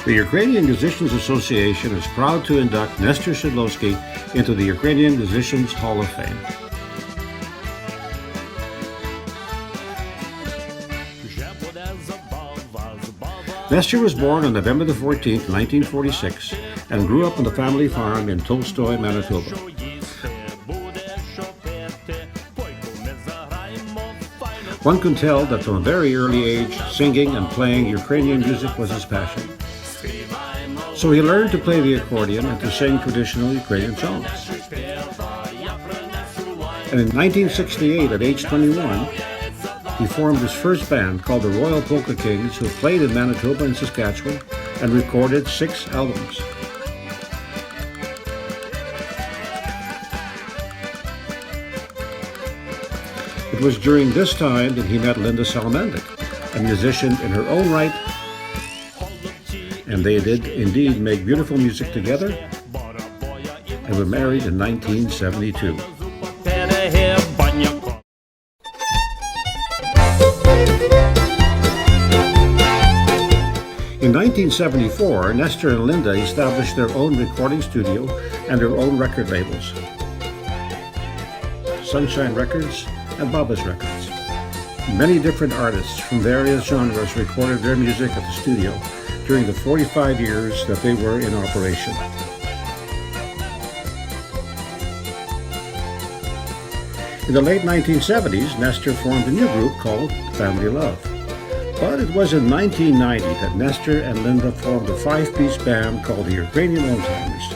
The Ukrainian Musicians Association is proud to induct Nestor Shydlowsky into the Ukrainian Musicians Hall of Fame. Nestor was born on November 14, 1946, and grew up on the family farm in Tolstoy, Manitoba. One can tell that from a very early age, singing and playing Ukrainian music was his passion. So he learned to play the accordion and to sing traditional Ukrainian songs. And in 1968, at age 21, he formed his first band called the Royal Polka Kings, who played in Manitoba and Saskatchewan and recorded 6 albums. It was during this time that he met Linda Salamandic, a musician in her own right, and they did indeed make beautiful music together and were married in 1972. In 1974, Nestor and Linda established their own recording studio and their own record labels, Sunshine Records and Baba's Records. Many different artists from various genres recorded their music at the studio during the 45 years that they were in operation. In the late 1970s, Nestor formed a new group called Family Love. But it was in 1990 that Nestor and Linda formed a 5-piece band called the Ukrainian Old-Timers.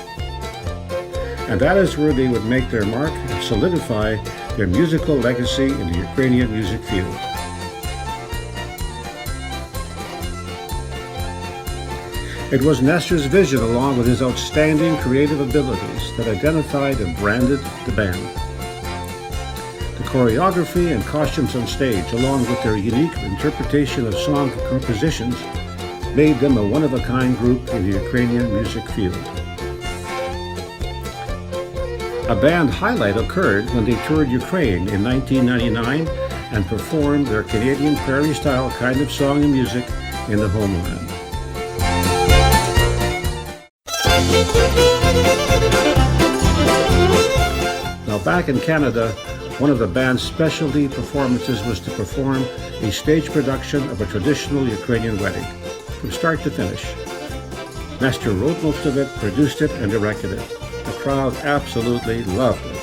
And that is where they would make their mark and solidify their musical legacy in the Ukrainian music field. It was Nestor's vision, along with his outstanding creative abilities, that identified and branded the band. The choreography and costumes on stage, along with their unique interpretation of song compositions, made them a one-of-a-kind group in the Ukrainian music field. A band highlight occurred when they toured Ukraine in 1999 and performed their Canadian prairie-style kind of song and music in the homeland. Now, back in Canada, one of the band's specialty performances was to perform a stage production of a traditional Ukrainian wedding, from start to finish. Nestor wrote most of it, produced it, and directed it. The crowd absolutely loved it.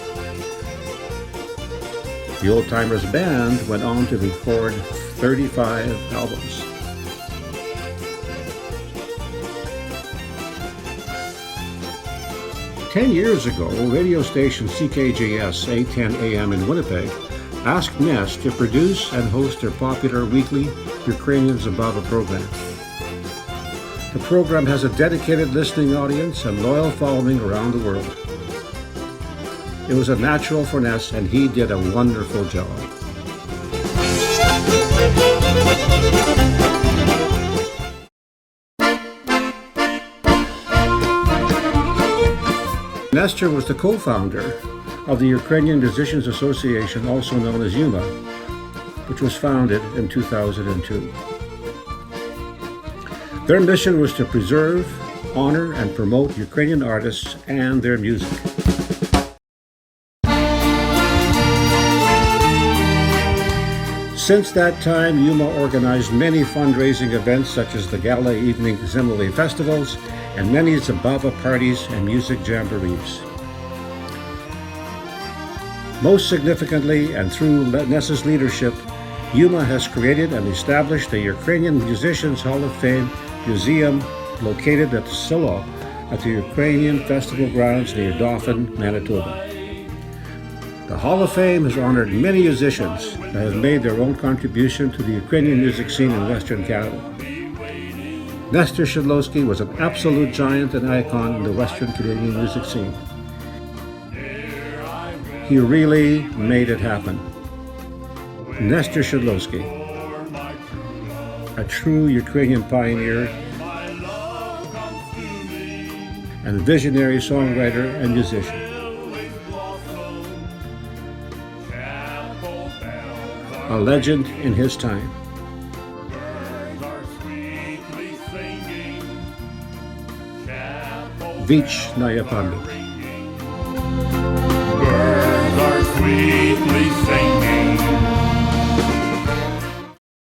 The Old Timers band went on to record 35 albums. Ten years ago, radio station CKJS 810 AM in Winnipeg asked Ness to produce and host their popular weekly Ukrainian Zabava program. The program has a dedicated listening audience and loyal following around the world. It was a natural for Ness, and he did a wonderful job. Nestor was the co-founder of the Ukrainian Musicians Association, also known as YUMA, which was founded in 2002. Their mission was to preserve, honor, and promote Ukrainian artists and their music. Since that time, YUMA organized many fundraising events such as the Gala Evening Assembly Festivals and many Zabava parties and music jamborees. Most significantly, and through Ness's leadership, YUMA has created and established the Ukrainian Musicians Hall of Fame Museum located at Silo at the Ukrainian Festival Grounds near Dauphin, Manitoba. The Hall of Fame has honored many musicians that have made their own contribution to the Ukrainian music scene in Western Canada. Nestor Shydlowsky was an absolute giant and icon in the Western Canadian music scene. He really made it happen. Nestor Shydlowsky, a true Ukrainian pioneer and visionary songwriter and musician. A legend in his time. Vich Nayapandu. Birds are sweetly singing.